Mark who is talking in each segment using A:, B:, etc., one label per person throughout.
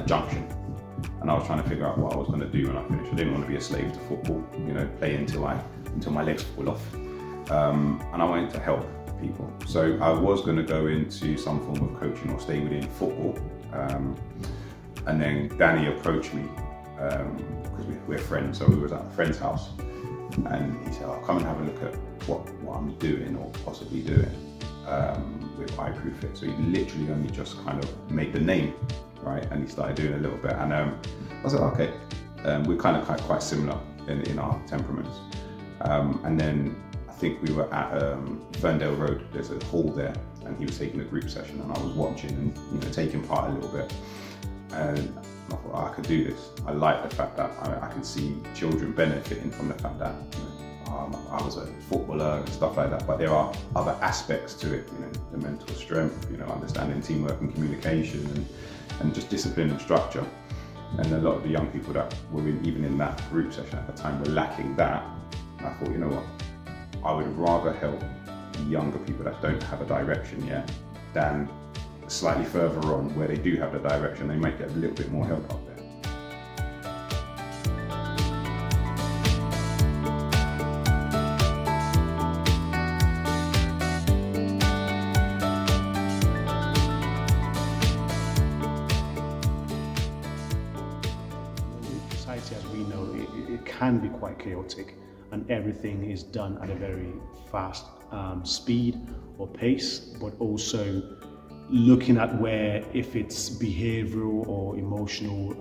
A: junction. And I was trying to figure out what I was going to do when I finished. I didn't want to be a slave to football, you know, play until my legs fall off. And I wanted to help people. So I was going to go into some form of coaching or stay within football. And then Danny approached me, because we're friends, so we was at a friend's house. And he said, "I'll come and have a look at what I'm doing or possibly doing with Iprovefit." So he literally only just kind of made the name, right? And he started doing a little bit. And I was like, okay, we're kind of quite similar in our temperaments. And then I think we were at Ferndale Road. There's a hall there, and he was taking a group session, and I was watching and, you know, taking part a little bit. And I thought, oh, I could do this. I like the fact that I can see children benefiting from the fact that, you know, I was a footballer and stuff like that, but there are other aspects to it, you know, the mental strength, you know, understanding teamwork and communication and just discipline and structure. And a lot of the young people that were even in that group session at the time were lacking that. And I thought, you know what, I would rather help younger people that don't have a direction yet than slightly further on where they do have the direction. They might get a little bit more help up there.
B: Society as we know, it can be quite chaotic, and everything is done at a very fast speed or pace, but also looking at where, if it's behavioral or emotional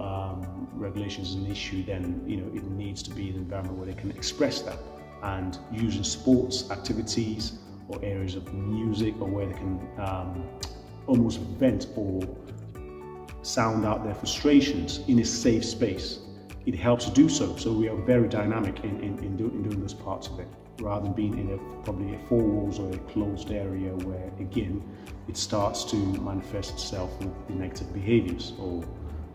B: regulation is an issue, then, you know, it needs to be an environment where they can express that, and using sports activities or areas of music, or where they can almost vent or sound out their frustrations in a safe space. It helps to do so. So we are very dynamic in doing those parts of it, rather than being in probably a four walls or a closed area where, again, it starts to manifest itself with the negative behaviors, or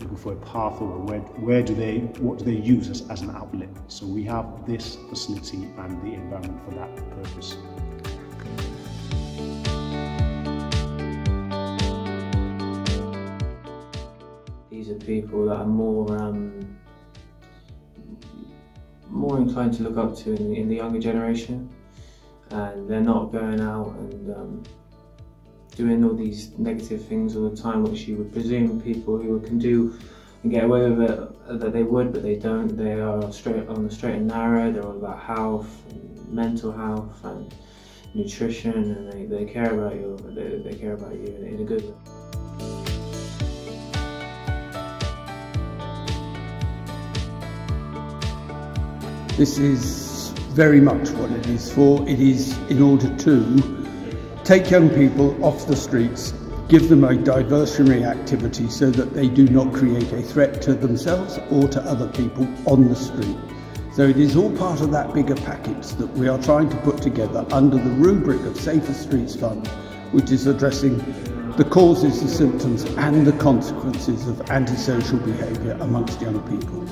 B: looking for a path, or what do they use as an outlet. So we have this facility and the environment for that purpose.
C: These are people that are more inclined to look up to in the younger generation, and they're not going out and doing all these negative things all the time, which you would presume people who can do and get away with it that they would, but they don't. They are straight on the straight and narrow. They're all about health, and mental health, and nutrition, and they care about you. They care about you in a good way.
D: This is very much what it is for. It is in order to take young people off the streets, give them a diversionary activity so that they do not create a threat to themselves or to other people on the street. So it is all part of that bigger package that we are trying to put together under the rubric of Safer Streets Fund, which is addressing the causes, the symptoms and the consequences of antisocial behaviour amongst young people.